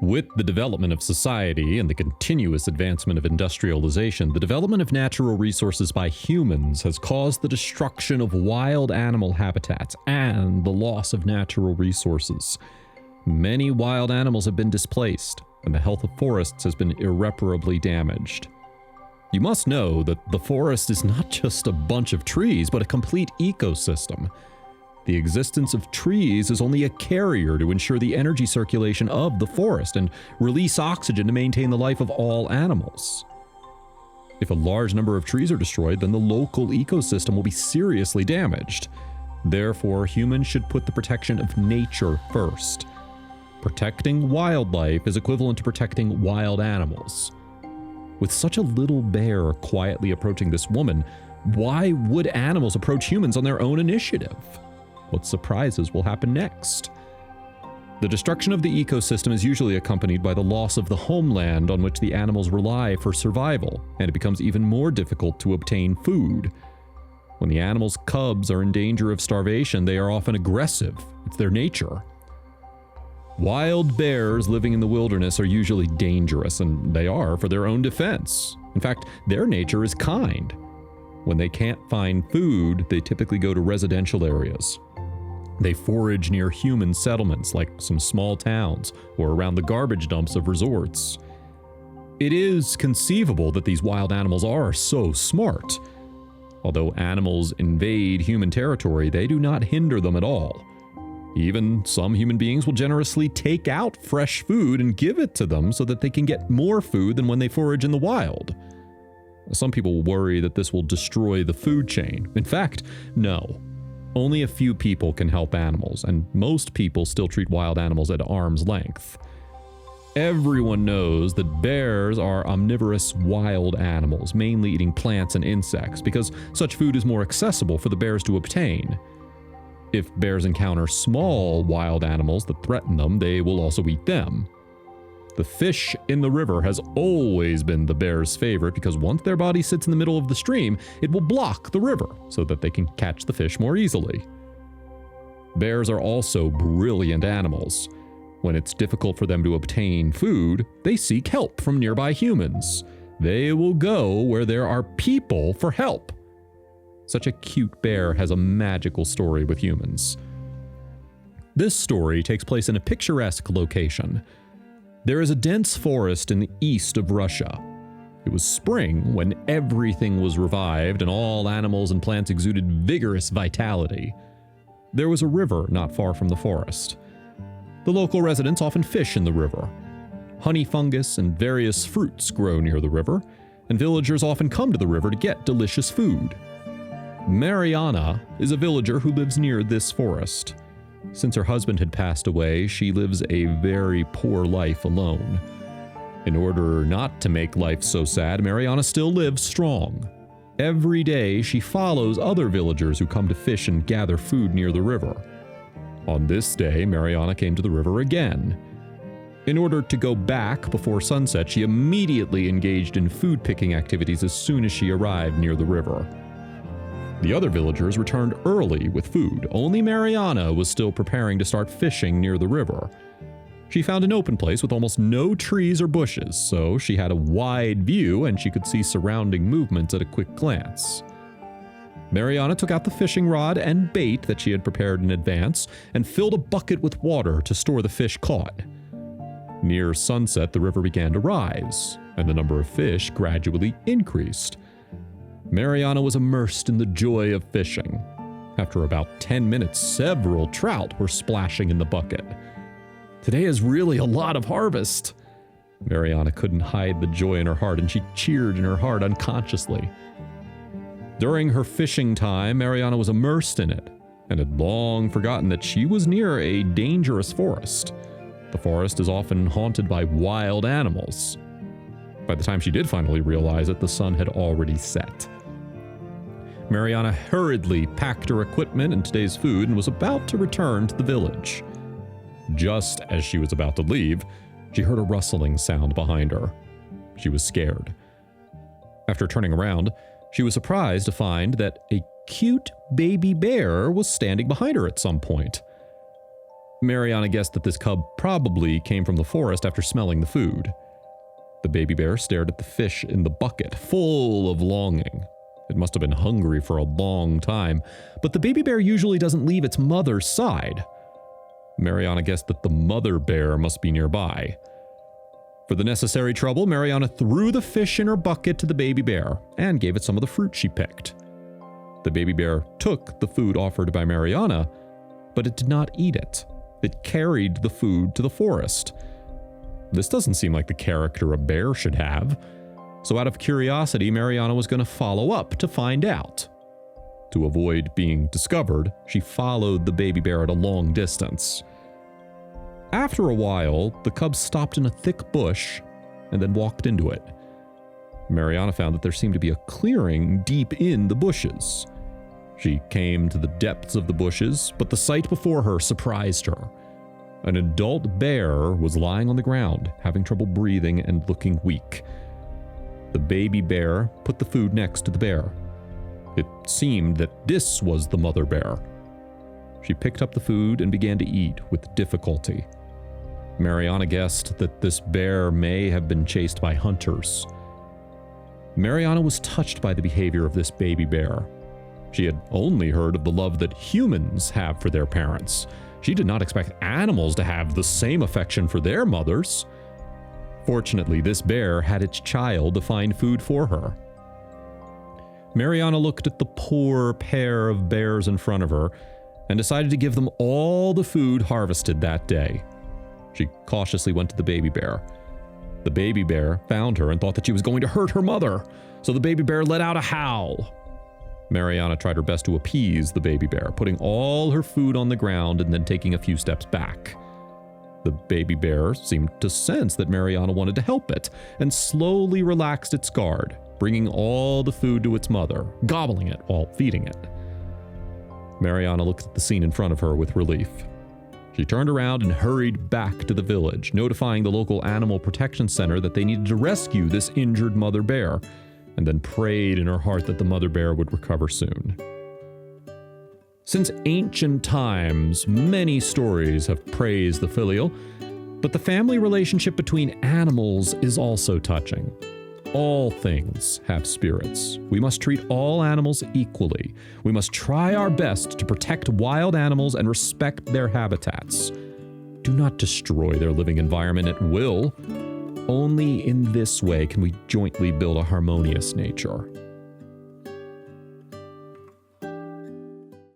With the development of society and the continuous advancement of industrialization, the development of natural resources by humans has caused the destruction of wild animal habitats and the loss of natural resources. Many wild animals have been displaced, and the health of forests has been irreparably damaged. You must know that the forest is not just a bunch of trees, but a complete ecosystem. The existence of trees is only a carrier to ensure the energy circulation of the forest and release oxygen to maintain the life of all animals. If a large number of trees are destroyed, then the local ecosystem will be seriously damaged. Therefore, humans should put the protection of nature first. Protecting wildlife is equivalent to protecting wild animals. With such a little bear quietly approaching this woman, why would animals approach humans on their own initiative? What surprises will happen next? The destruction of the ecosystem is usually accompanied by the loss of the homeland on which the animals rely for survival, and it becomes even more difficult to obtain food. When the animals' cubs are in danger of starvation, they are often aggressive. It's their nature. Wild bears living in the wilderness are usually dangerous, and they are for their own defense. In fact, their nature is kind. When they can't find food, they typically go to residential areas. They forage near human settlements like some small towns or around the garbage dumps of resorts. It is conceivable that these wild animals are so smart. Although animals invade human territory, they do not hinder them at all. Even some human beings will generously take out fresh food and give it to them so that they can get more food than when they forage in the wild. Some people worry that this will destroy the food chain. In fact, no. Only a few people can help animals, and most people still treat wild animals at arm's length. Everyone knows that bears are omnivorous wild animals, mainly eating plants and insects, because such food is more accessible for the bears to obtain. If bears encounter small wild animals that threaten them, they will also eat them. The fish in the river has always been the bear's favorite because once their body sits in the middle of the stream, it will block the river so that they can catch the fish more easily. Bears are also brilliant animals. When it's difficult for them to obtain food, they seek help from nearby humans. They will go where there are people for help. Such a cute bear has a magical story with humans. This story takes place in a picturesque location. There is a dense forest in the east of Russia. It was spring when everything was revived and all animals and plants exuded vigorous vitality. There was a river not far from the forest. The local residents often fish in the river. Honey fungus and various fruits grow near the river, and villagers often come to the river to get delicious food. Mariana is a villager who lives near this forest. Since her husband had passed away, she lives a very poor life alone. In order not to make life so sad, Mariana still lives strong. Every day, she follows other villagers who come to fish and gather food near the river. On this day, Mariana came to the river again. In order to go back before sunset, she immediately engaged in food-picking activities as soon as she arrived near the river. The other villagers returned early with food. Only Mariana was still preparing to start fishing near the river. She found an open place with almost no trees or bushes, so she had a wide view and she could see surrounding movements at a quick glance. Mariana took out the fishing rod and bait that she had prepared in advance and filled a bucket with water to store the fish caught. Near sunset, the river began to rise, and the number of fish gradually increased. Mariana was immersed in the joy of fishing. After about 10 minutes, several trout were splashing in the bucket. Today is really a lot of harvest. Mariana couldn't hide the joy in her heart, and she cheered in her heart unconsciously. During her fishing time, Mariana was immersed in it, and had long forgotten that she was near a dangerous forest. The forest is often haunted by wild animals. By the time she did finally realize it, the sun had already set. Mariana hurriedly packed her equipment and today's food and was about to return to the village. Just as she was about to leave, she heard a rustling sound behind her. She was scared. After turning around, she was surprised to find that a cute baby bear was standing behind her at some point. Mariana guessed that this cub probably came from the forest after smelling the food. The baby bear stared at the fish in the bucket, full of longing. It must have been hungry for a long time, but the baby bear usually doesn't leave its mother's side. Mariana guessed that the mother bear must be nearby. For the necessary trouble, Mariana threw the fish in her bucket to the baby bear and gave it some of the fruit she picked. The baby bear took the food offered by Mariana, but it did not eat it. It carried the food to the forest. This doesn't seem like the character a bear should have. So out of curiosity, Mariana was going to follow up to find out. To avoid being discovered, she followed the baby bear at a long distance. After a while, the cub stopped in a thick bush and then walked into it. Mariana found that there seemed to be a clearing deep in the bushes. She came to the depths of the bushes, but the sight before her surprised her. An adult bear was lying on the ground, having trouble breathing and looking weak. The baby bear put the food next to the bear. It seemed that this was the mother bear. She picked up the food and began to eat with difficulty. Mariana guessed that this bear may have been chased by hunters. Mariana was touched by the behavior of this baby bear. She had only heard of the love that humans have for their parents. She did not expect animals to have the same affection for their mothers. Fortunately, this bear had its child to find food for her. Mariana looked at the poor pair of bears in front of her and decided to give them all the food harvested that day. She cautiously went to the baby bear. The baby bear found her and thought that she was going to hurt her mother, so the baby bear let out a howl. Mariana tried her best to appease the baby bear, putting all her food on the ground and then taking a few steps back. The baby bear seemed to sense that Mariana wanted to help it and slowly relaxed its guard, bringing all the food to its mother, gobbling it while feeding it. Mariana looked at the scene in front of her with relief. She turned around and hurried back to the village, notifying the local animal protection center that they needed to rescue this injured mother bear, and then prayed in her heart that the mother bear would recover soon. Since ancient times, many stories have praised the filial, but the family relationship between animals is also touching. All things have spirits. We must treat all animals equally. We must try our best to protect wild animals and respect their habitats. Do not destroy their living environment at will. Only in this way can we jointly build a harmonious nature.